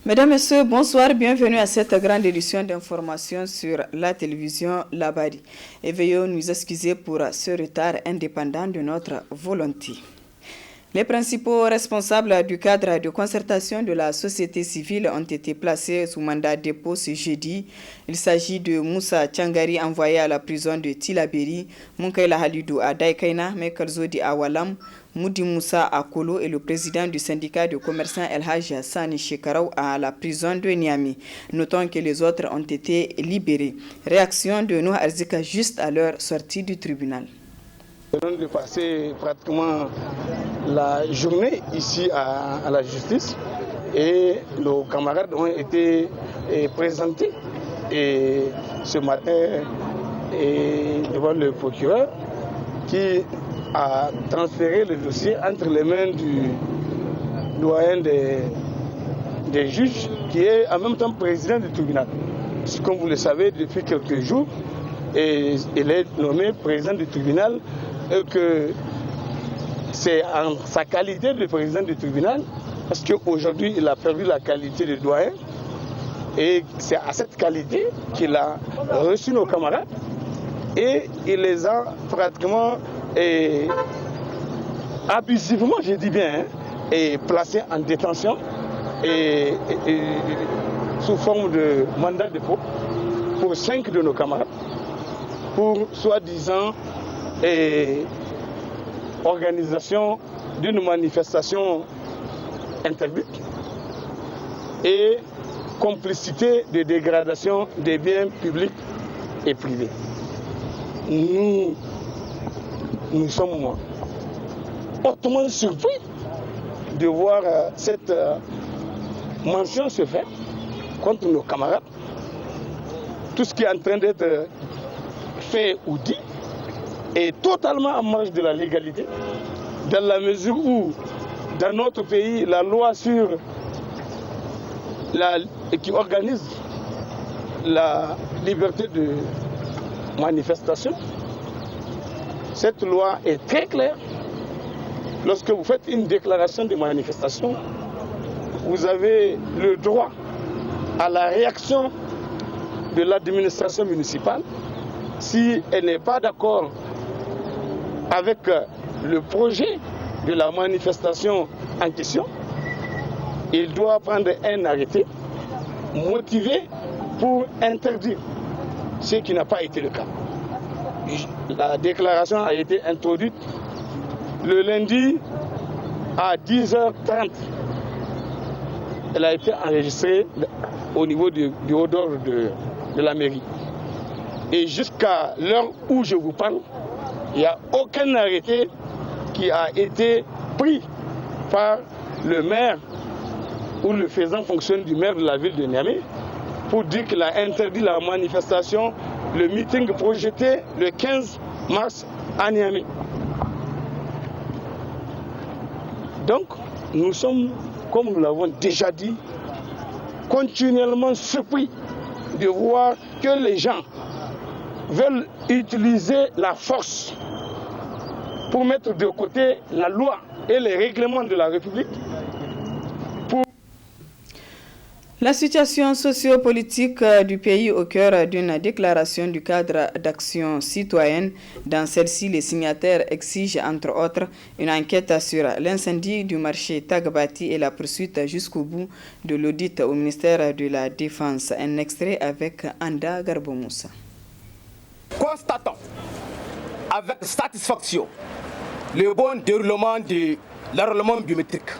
Mesdames, Messieurs, bonsoir, bienvenue à cette grande édition d'information sur la télévision Labari. Et veuillez nous excuser pour ce retard indépendant de notre volonté. Les principaux responsables du cadre de concertation de la société civile ont été placés sous mandat de dépôt ce jeudi. Il s'agit de Moussa Tchangari envoyé à la prison de Tilaberi, Munkaila Halidou à Daikaina, Mekalzodi à Walam, Moudi Moussa à Kolo et le président du syndicat de commerçants El Hajj Sani Shekarou à la prison de Niamey. Notons que les autres ont été libérés. Réaction de Noah Arzika juste à leur sortie du tribunal. Nous venons de passer pratiquement la journée ici à la justice et nos camarades ont été présentés et ce matin devant le procureur qui a transféré le dossier entre les mains du doyen des juges qui est en même temps président du tribunal. Comme vous le savez, depuis quelques jours, il est nommé président du tribunal et que c'est en sa qualité de président du tribunal, parce qu'aujourd'hui il a perdu la qualité de doyen, et c'est à cette qualité qu'il a reçu nos camarades et il les a pratiquement abusivement, je dis bien, placés en détention et sous forme de mandat de dépôt pour 5 de nos camarades, pour soi-disant organisation d'une manifestation interdite et complicité de dégradation des biens publics et privés. Nous sommes hautement surpris de voir cette mention se faire contre nos camarades. Tout ce qui est en train d'être fait ou dit est totalement en marge de la légalité, dans la mesure où, dans notre pays, la loi qui organise la liberté de manifestation, cette loi est très claire. Lorsque vous faites une déclaration de manifestation, vous avez le droit à la réaction de l'administration municipale. Si elle n'est pas d'accord avec le projet de la manifestation en question, il doit prendre un arrêté motivé pour interdire, ce qui n'a pas été le cas. La déclaration a été introduite le lundi à 10h30. Elle a été enregistrée au niveau du haut d'ordre de la mairie. Et jusqu'à l'heure où je vous parle, il n'y a aucun arrêté qui a été pris par le maire ou le faisant fonction du maire de la ville de Niamey pour dire qu'il a interdit la manifestation, le meeting projeté le 15 mars à Niamey. Donc, nous sommes, comme nous l'avons déjà dit, continuellement surpris de voir que les gens veulent utiliser la force pour mettre de côté la loi et les règlements de la République. La situation sociopolitique du pays au cœur d'une déclaration du cadre d'action citoyenne. Dans celle-ci, les signataires exigent entre autres une enquête sur l'incendie du marché Tagbati et la poursuite jusqu'au bout de l'audit au ministère de la Défense. Un extrait avec Anda Garbomoussa. Constatons avec satisfaction le bon déroulement de l'enrôlement biométrique.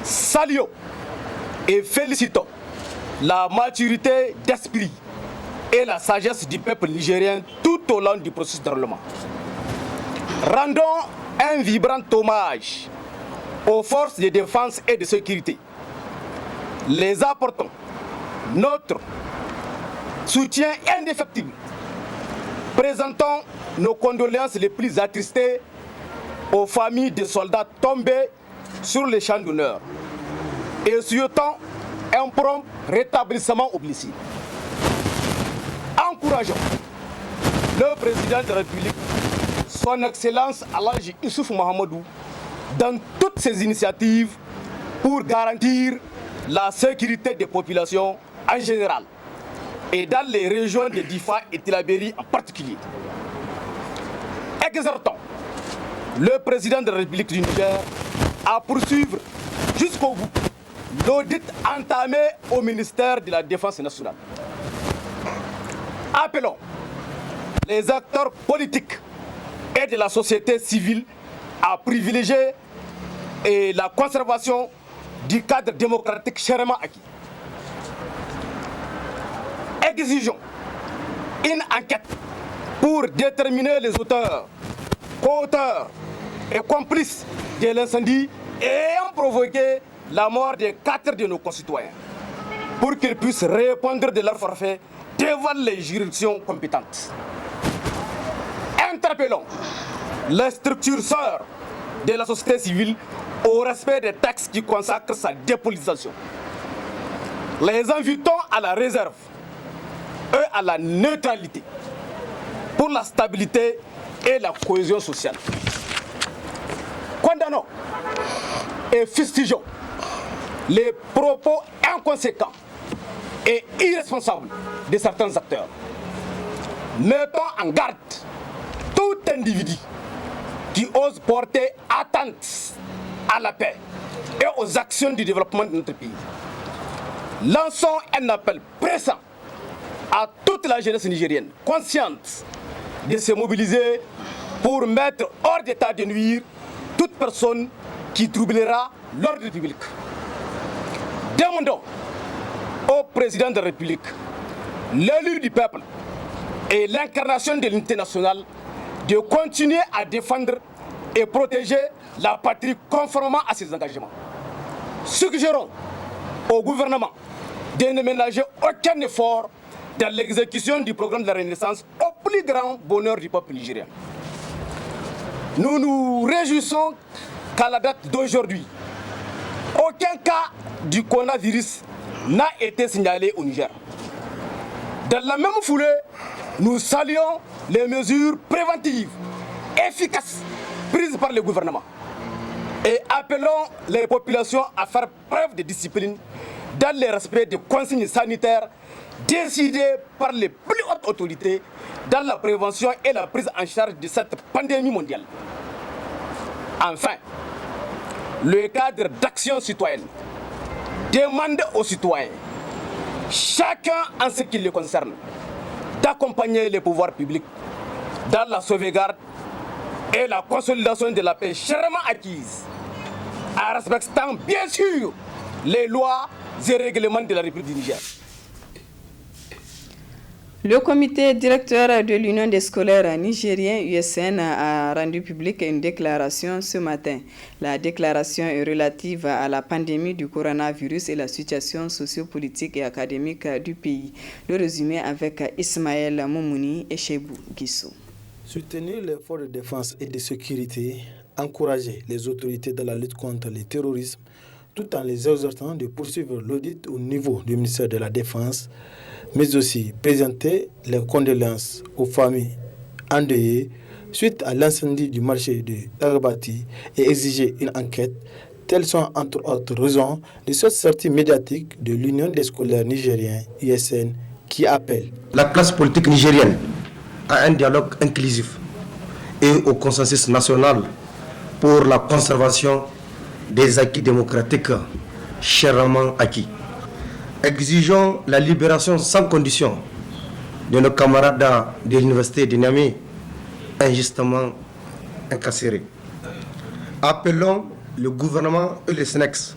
Saluons et félicitons la maturité d'esprit et la sagesse du peuple nigérien tout au long du processus d'enrôlement. Rendons un vibrant hommage aux forces de défense et de sécurité. Les apportons notre soutien indéfectible. Présentons nos condoléances les plus attristées aux familles des soldats tombés sur les champs d'honneur et souhaitant un prompt rétablissement au blessé. Encourageons le président de la République, son Excellence Alhaji Issoufou Mahamadou, dans toutes ses initiatives pour garantir la sécurité des populations en général et dans les régions de Difa et Tillabéri en particulier. Exhortons le président de la République du Niger à poursuivre jusqu'au bout l'audit entamé au ministère de la Défense nationale. Appelons les acteurs politiques et de la société civile à privilégier la conservation du cadre démocratique chèrement acquis. Exigeons une enquête pour déterminer les auteurs, co-auteurs et complices de l'incendie ayant provoqué la mort de 4 de nos concitoyens, pour qu'ils puissent répondre de leur forfait devant les juridictions compétentes. Interpellons les structures sœurs de la société civile au respect des textes qui consacrent sa dépolitisation. Les invitons à la réserve et à la neutralité pour la stabilité et la cohésion sociale. Condamnons et fustigeons les propos inconséquents et irresponsables de certains acteurs. Mettons en garde tout individu qui ose porter atteinte à la paix et aux actions du développement de notre pays. Lançons un appel pressant à toute la jeunesse nigérienne consciente de se mobiliser pour mettre hors d'état de nuire toute personne qui troublera l'ordre public. Demandons au président de la République, l'élu du peuple et l'incarnation de l'unité nationale de continuer à défendre et protéger la patrie conformément à ses engagements. Suggérons au gouvernement de ne ménager aucun effort dans l'exécution du programme de la Renaissance au plus grand bonheur du peuple nigérien. Nous nous réjouissons qu'à la date d'aujourd'hui, aucun cas du coronavirus n'a été signalé au Niger. Dans la même foulée, nous saluons les mesures préventives efficaces prises par le gouvernement et appelons les populations à faire preuve de discipline dans le respect des consignes sanitaires décidées par les plus hautes autorités dans la prévention et la prise en charge de cette pandémie mondiale. Enfin, le cadre d'action citoyenne demande aux citoyens, chacun en ce qui le concerne, d'accompagner les pouvoirs publics dans la sauvegarde et la consolidation de la paix chèrement acquise, en respectant bien sûr les lois et règlements de la République du Niger. Le comité directeur de l'Union des scolaires nigériens USN a rendu publique une déclaration ce matin. La déclaration est relative à la pandémie du coronavirus et la situation sociopolitique et académique du pays. Le résumé avec Ismaël Moumouni et Chebou Guissou. Soutenir les forces de défense et de sécurité, encourager les autorités dans la lutte contre le terrorisme, tout en les exhortant de poursuivre l'audit au niveau du ministère de la Défense, mais aussi présenter les condoléances aux familles endeuillées suite à l'incendie du marché de Dagabati et exiger une enquête. Telles sont entre autres raisons de cette sortie médiatique de l'Union des scolaires nigériens, USN, qui appelle la classe politique nigérienne à un dialogue inclusif et au consensus national pour la conservation des acquis démocratiques chèrement acquis. Exigeons la libération sans condition de nos camarades de l'université de Niamey injustement incarcérés. Appelons le gouvernement et les SNEX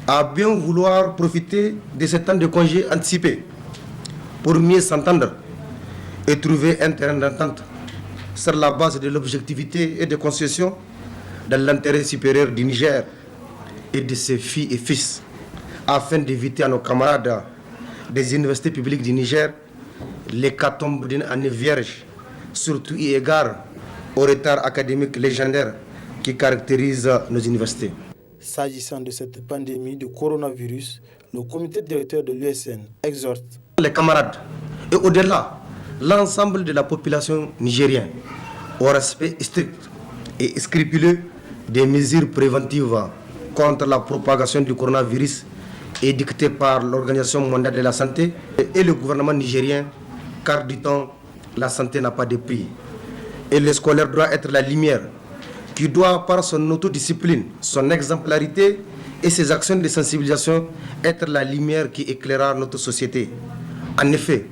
à bien vouloir profiter de ce temps de congé anticipé pour mieux s'entendre et trouver un terrain d'entente sur la base de l'objectivité et de concession dans l'intérêt supérieur du Niger et de ses filles et fils, afin d'éviter à nos camarades des universités publiques du Niger l'hécatombe d'une année vierge, surtout eu égard au retard académique légendaire qui caractérise nos universités. S'agissant de cette pandémie de coronavirus, le comité directeur de l'USN exhorte les camarades et au-delà, l'ensemble de la population nigérienne au respect strict et scrupuleux des mesures préventives contre la propagation du coronavirus édictées par l'Organisation mondiale de la santé et le gouvernement nigérien, car du temps, la santé n'a pas de prix. Et le scolaire doit être la lumière qui doit, par son autodiscipline, son exemplarité et ses actions de sensibilisation, être la lumière qui éclairera notre société. En effet,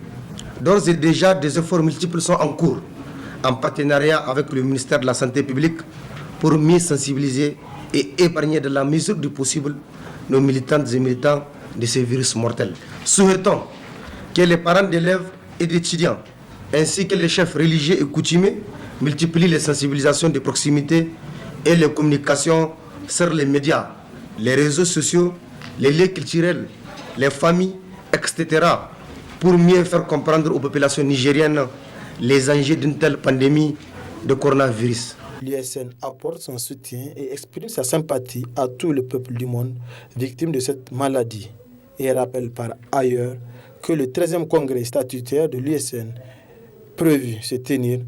d'ores et déjà, des efforts multiples sont en cours, en partenariat avec le ministère de la Santé publique, pour mieux sensibiliser et épargner de la mesure du possible nos militantes et militants de ces virus mortels. Souhaitons que les parents d'élèves et d'étudiants, ainsi que les chefs religieux et coutumiers, multiplient les sensibilisations de proximité et les communications sur les médias, les réseaux sociaux, les lieux culturels, les familles, etc., pour mieux faire comprendre aux populations nigériennes les enjeux d'une telle pandémie de coronavirus. L'USN apporte son soutien et exprime sa sympathie à tout le peuple du monde victime de cette maladie et rappelle par ailleurs que le 13e congrès statutaire de l'USN prévu se tenir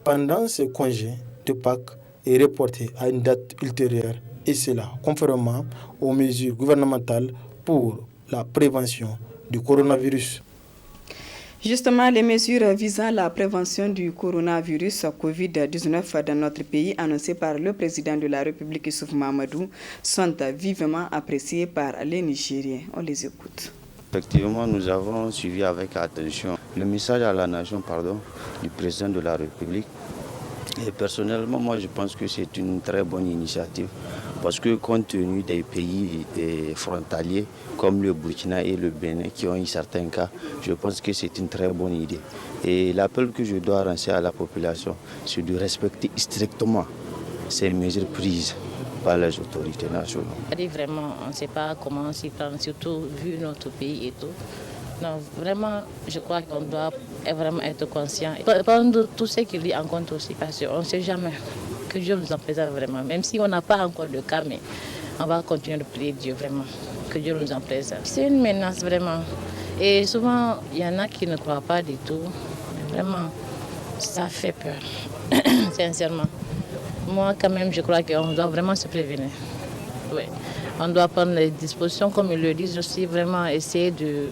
pendant ce congé de Pâques est reporté à une date ultérieure, et cela conformément aux mesures gouvernementales pour la prévention du coronavirus. Justement, les mesures visant la prévention du coronavirus COVID-19 dans notre pays, annoncées par le président de la République, Issoufou Mahamadou, sont vivement appréciées par les Nigériens. On les écoute. Effectivement, nous avons suivi avec attention le message à la nation du président de la République. Et personnellement, moi je pense que c'est une très bonne initiative parce que compte tenu des pays frontaliers comme le Burkina et le Bénin qui ont eu certains cas, je pense que c'est une très bonne idée. Et l'appel que je dois lancer à la population, c'est de respecter strictement ces mesures prises par les autorités nationales. Vraiment, on ne sait pas comment s'y prendre, surtout vu notre pays et tout. Non, vraiment, je crois qu'on doit vraiment être conscient. Prendre tout ce qu'il dit en compte aussi, parce qu'on ne sait jamais que Dieu nous en préserve vraiment. Même si on n'a pas encore de cas, mais on va continuer de prier Dieu vraiment, que Dieu nous en préserve. C'est une menace vraiment. Et souvent, il y en a qui ne croient pas du tout. Vraiment, ça fait peur, sincèrement. Moi, quand même, je crois qu'on doit vraiment se prévenir. Oui. On doit prendre les dispositions, comme ils le disent aussi, vraiment essayer de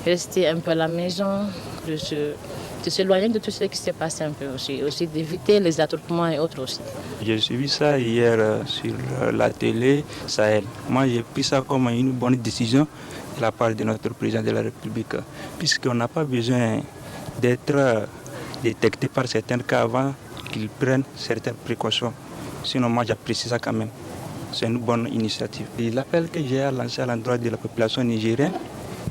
rester un peu à la maison, de s'éloigner de tout ce qui s'est passé un peu aussi d'éviter les attroupements et autres aussi. J'ai suivi ça hier sur la télé Sahel. Moi, j'ai pris ça comme une bonne décision de la part de notre président de la République, puisqu'on n'a pas besoin d'être détecté par certains cas avant qu'ils prennent certaines précautions. Sinon, moi, j'apprécie ça quand même. C'est une bonne initiative. Et l'appel que j'ai lancé à l'endroit de la population nigérienne,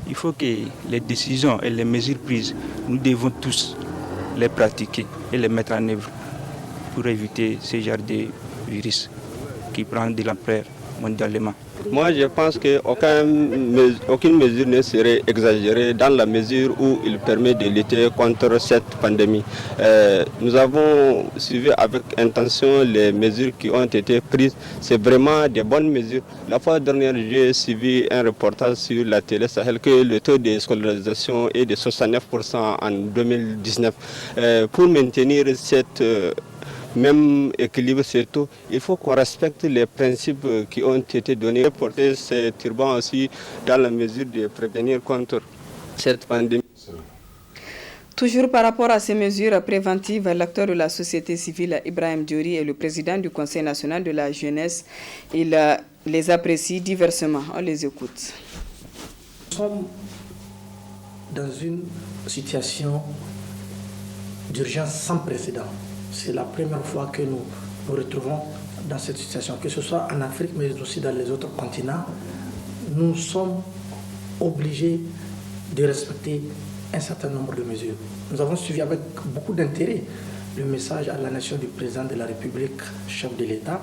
il faut que les décisions et les mesures prises, nous devons tous les pratiquer et les mettre en œuvre pour éviter ce genre de virus qui prend de l'ampleur mondialement. Moi, je pense qu'aucune mesure ne serait exagérée dans la mesure où il permet de lutter contre cette pandémie. Nous avons suivi avec intention les mesures qui ont été prises. C'est vraiment des bonnes mesures. La fois dernière, j'ai suivi un reportage sur la télé Sahel que le taux de scolarisation est de 69% en 2019. Pour maintenir cette même équilibre, surtout, il faut qu'on respecte les principes qui ont été donnés. Porter ces turbans aussi dans la mesure de prévenir contre cette pandémie. Toujours par rapport à ces mesures préventives, l'acteur de la société civile Ibrahim Diori est le président du Conseil national de la jeunesse. Il les apprécie diversement. On les écoute. Nous sommes dans une situation d'urgence sans précédent. C'est la première fois que nous nous retrouvons dans cette situation, que ce soit en Afrique, mais aussi dans les autres continents. Nous sommes obligés de respecter un certain nombre de mesures. Nous avons suivi avec beaucoup d'intérêt le message à la nation du président de la République, chef de l'État.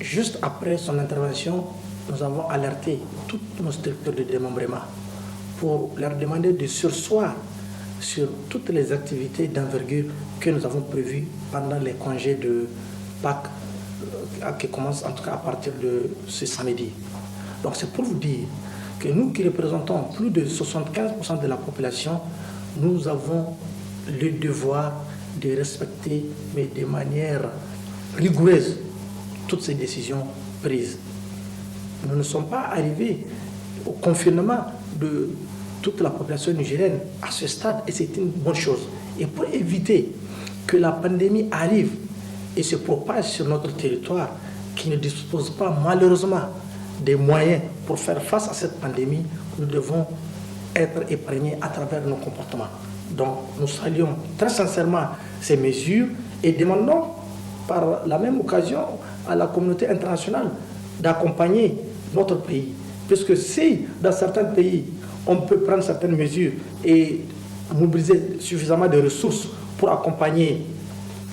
Juste après son intervention, nous avons alerté toutes nos structures de démembrement pour leur demander de surseoir sur toutes les activités d'envergure que nous avons prévues pendant les congés de Pâques qui commence en tout cas à partir de ce samedi. Donc c'est pour vous dire que nous qui représentons plus de 75% de la population, nous avons le devoir de respecter, mais de manière rigoureuse, toutes ces décisions prises. Nous ne sommes pas arrivés au confinement de toute la population nigérienne à ce stade, et c'est une bonne chose. Et pour éviter que la pandémie arrive et se propage sur notre territoire, qui ne dispose pas malheureusement des moyens pour faire face à cette pandémie, nous devons être épargnés à travers nos comportements. Donc nous saluons très sincèrement ces mesures et demandons par la même occasion à la communauté internationale d'accompagner notre pays. Puisque si dans certains pays on peut prendre certaines mesures et mobiliser suffisamment de ressources pour accompagner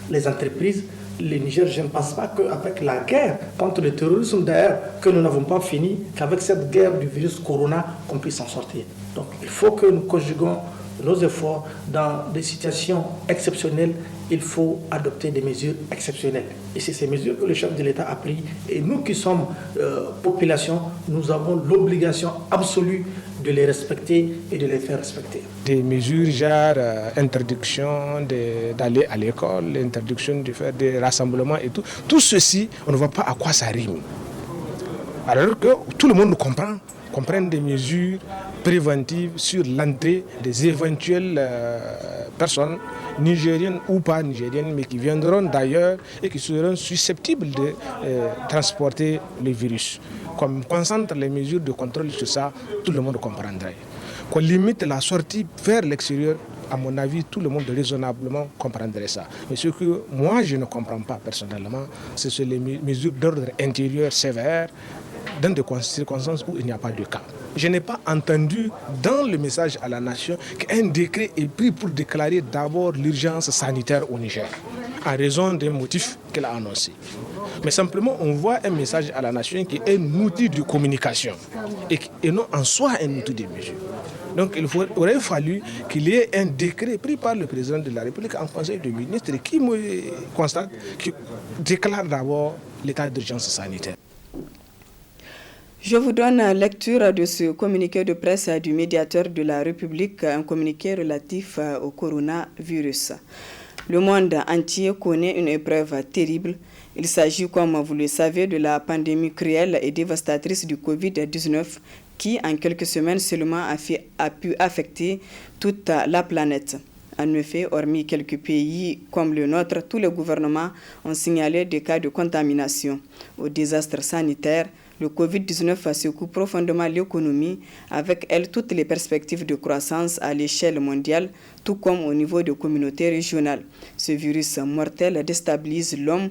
les entreprises, le Niger, je ne pense pas qu'avec la guerre contre le terrorisme d'ailleurs, que nous n'avons pas fini, qu'avec cette guerre du virus Corona, qu'on puisse s'en sortir. Donc il faut que nous conjuguons nos efforts dans des situations exceptionnelles. Il faut adopter des mesures exceptionnelles. Et c'est ces mesures que le chef de l'État a prises. Et nous qui sommes population, nous avons l'obligation absolue de les respecter et de les faire respecter. Des mesures genre interdiction d'aller à l'école, interdiction de faire des rassemblements et tout. Tout ceci, on ne voit pas à quoi ça rime. Alors que tout le monde comprend des mesures préventives sur l'entrée des éventuelles personnes nigériennes ou pas nigériennes, mais qui viendront d'ailleurs et qui seront susceptibles de transporter le virus. Comme on concentre les mesures de contrôle sur ça, tout le monde comprendrait. Qu'on limite la sortie vers l'extérieur, à mon avis, tout le monde raisonnablement comprendrait ça. Mais ce que moi, je ne comprends pas personnellement, ce sont les mesures d'ordre intérieur sévères, dans des circonstances où il n'y a pas de cas. Je n'ai pas entendu dans le message à la nation qu'un décret est pris pour déclarer d'abord l'urgence sanitaire au Niger, en raison des motifs qu'elle a annoncés. Mais simplement, on voit un message à la nation qui est un outil de communication et non en soi un outil de mesure. Donc il aurait fallu qu'il y ait un décret pris par le président de la République en Conseil de ministres qui déclare d'abord l'état d'urgence sanitaire. Je vous donne lecture de ce communiqué de presse du médiateur de la République, un communiqué relatif au coronavirus. Le monde entier connaît une épreuve terrible. Il s'agit, comme vous le savez, de la pandémie cruelle et dévastatrice du Covid-19 qui, en quelques semaines seulement, a pu affecter toute la planète. En effet, hormis quelques pays comme le nôtre, tous les gouvernements ont signalé des cas de contamination. Au désastre sanitaire, le Covid-19 a secoué profondément l'économie, avec elle toutes les perspectives de croissance à l'échelle mondiale, tout comme au niveau des communautés régionales. Ce virus mortel déstabilise l'homme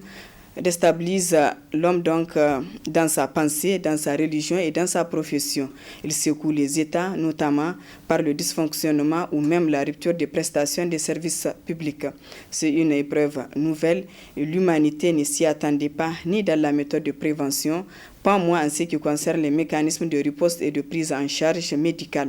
donc dans sa pensée, dans sa religion et dans sa profession. Il secoue les États, notamment par le dysfonctionnement ou même la rupture des prestations des services publics. C'est une épreuve nouvelle et l'humanité ne s'y attendait pas, ni dans la méthode de prévention, pas moins en ce qui concerne les mécanismes de riposte et de prise en charge médicale.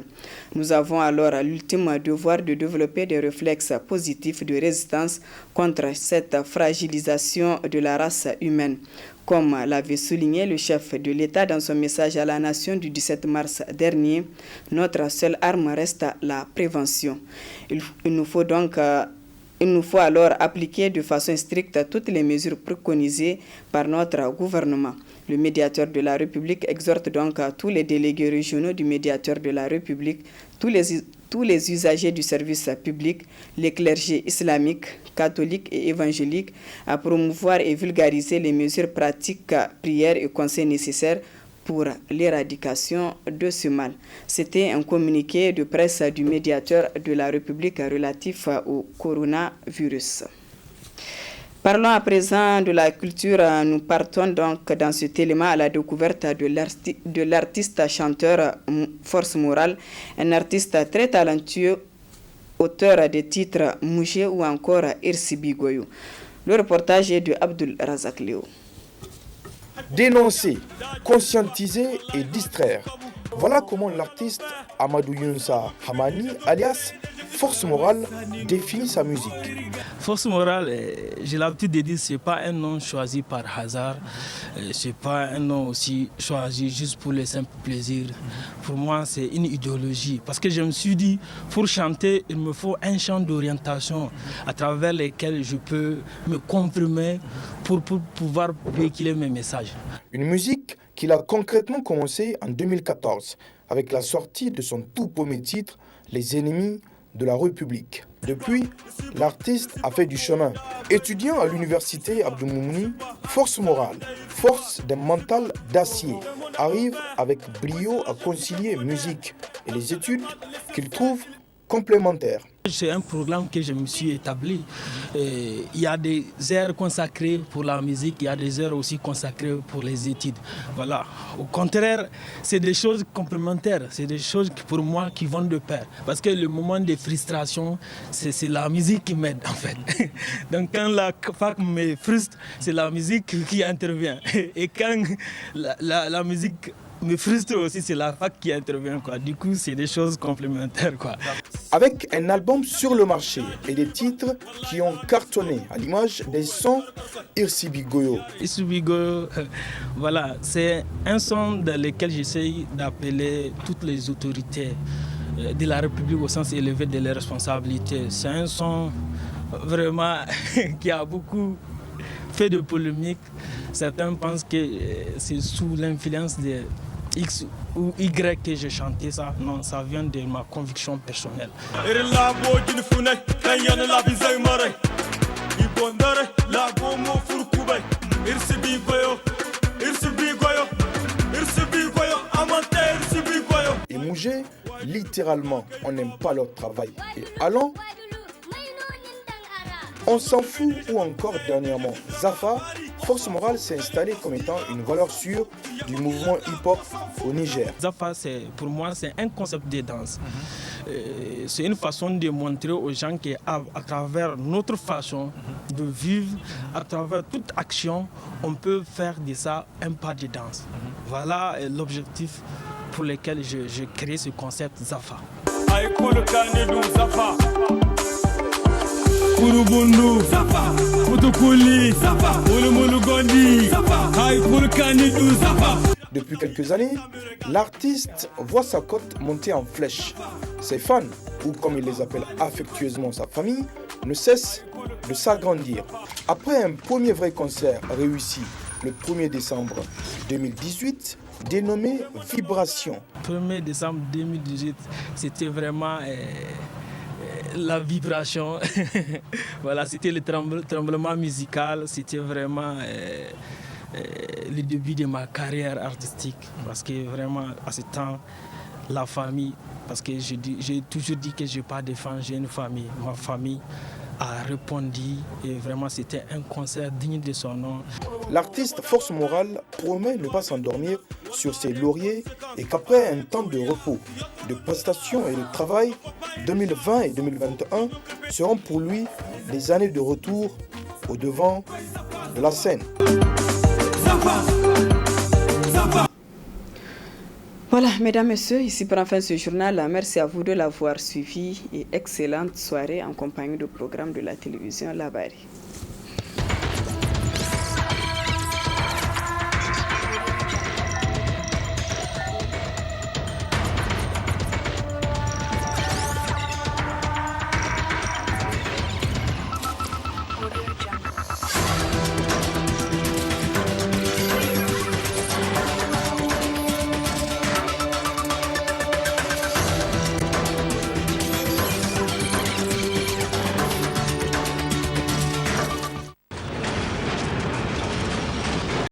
Nous avons alors l'ultime devoir de développer des réflexes positifs de résistance contre cette fragilisation de la race humaine. Comme l'avait souligné le chef de l'État dans son message à la nation du 17 mars dernier, notre seule arme reste la prévention. Il nous faut alors appliquer de façon stricte toutes les mesures préconisées par notre gouvernement. Le médiateur de la République exhorte donc à tous les délégués régionaux du médiateur de la République, tous les usagers du service public, les clergés islamiques, catholiques et évangéliques à promouvoir et vulgariser les mesures pratiques, prières et conseils nécessaires pour l'éradication de ce mal. C'était un communiqué de presse du médiateur de la République relatif au coronavirus. Parlons à présent de la culture. Nous partons donc dans cet élément à la découverte de l'artiste chanteur Force Morale, un artiste très talentueux, auteur des titres Mougé ou encore Irsi Bigoyou. Le reportage est de Abdul Razak Léo. Dénoncer, conscientiser et distraire. Voilà comment l'artiste Amadou Younsa Hamani, alias Force Morale définit sa musique. Force Morale, j'ai l'habitude de dire, ce n'est pas un nom choisi par hasard, ce n'est pas un nom aussi choisi juste pour le simple plaisir. Pour moi, c'est une idéologie. Parce que je me suis dit, pour chanter, il me faut un champ d'orientation à travers lequel je peux me comprimer pour pouvoir véhiculer mes messages. Une musique qu'il a concrètement commencé en 2014 avec la sortie de son tout premier titre, Les ennemis de la République. Depuis, l'artiste a fait du chemin. Étudiant à l'université Abdou Moumouni, Force Morale, force d'un mental d'acier, arrive avec brio à concilier musique et les études qu'il trouve complémentaires. C'est un programme que je me suis établi. Il y a des heures consacrées pour la musique, il y a des heures aussi consacrées pour les études. Voilà. Au contraire, c'est des choses complémentaires, c'est des choses pour moi qui vont de pair. Parce que le moment de frustration, c'est la musique qui m'aide en fait. Donc quand la fac me frustre, c'est la musique qui intervient. Et quand la musique me frustre aussi, c'est la fac qui intervient, quoi. Du coup, c'est des choses complémentaires, quoi. Avec un album sur le marché et des titres qui ont cartonné, à l'image des sons Irsibi Goyo. Irsibi Goyo, voilà, c'est un son dans lequel j'essaye d'appeler toutes les autorités de la République au sens élevé de leurs responsabilités. C'est un son vraiment qui a beaucoup fait de polémique. Certains pensent que c'est sous l'influence de X ou Y que j'ai chanté ça. Non, ça vient de ma conviction personnelle. Et Mougé, littéralement, on n'aime pas leur travail. Et allons, on s'en fout ou encore dernièrement, Zafa, Force Morale s'est installé comme étant une valeur sûre du mouvement hip-hop au Niger. Zafa, pour moi, c'est un concept de danse. C'est une façon de montrer aux gens qu'à travers notre façon de vivre, à travers toute action, on peut faire de ça un pas de danse. Voilà l'objectif pour lequel j'ai créé ce concept Zafa. Depuis quelques années, l'artiste voit sa cote monter en flèche. Ses fans, ou comme il les appelle affectueusement sa famille, ne cessent de s'agrandir. Après un premier vrai concert réussi le 1er décembre 2018, dénommé Vibration. 1er décembre 2018, c'était vraiment la vibration. Voilà, c'était le tremblement musical, c'était vraiment le début de ma carrière artistique. Parce que vraiment, à ce temps, la famille, parce que j'ai toujours dit que je n'ai pas de fans, j'ai une famille. Ma famille a répondu et vraiment c'était un concert digne de son nom. L'artiste Force Morale promet ne pas s'endormir sur ses lauriers et qu'après un temps de repos, de prestations et de travail, 2020 et 2021 seront pour lui des années de retour au devant de la scène. Voilà, mesdames, messieurs, ici prend fin ce journal. Merci à vous de l'avoir suivi et excellente soirée en compagnie du programme de la télévision Labari.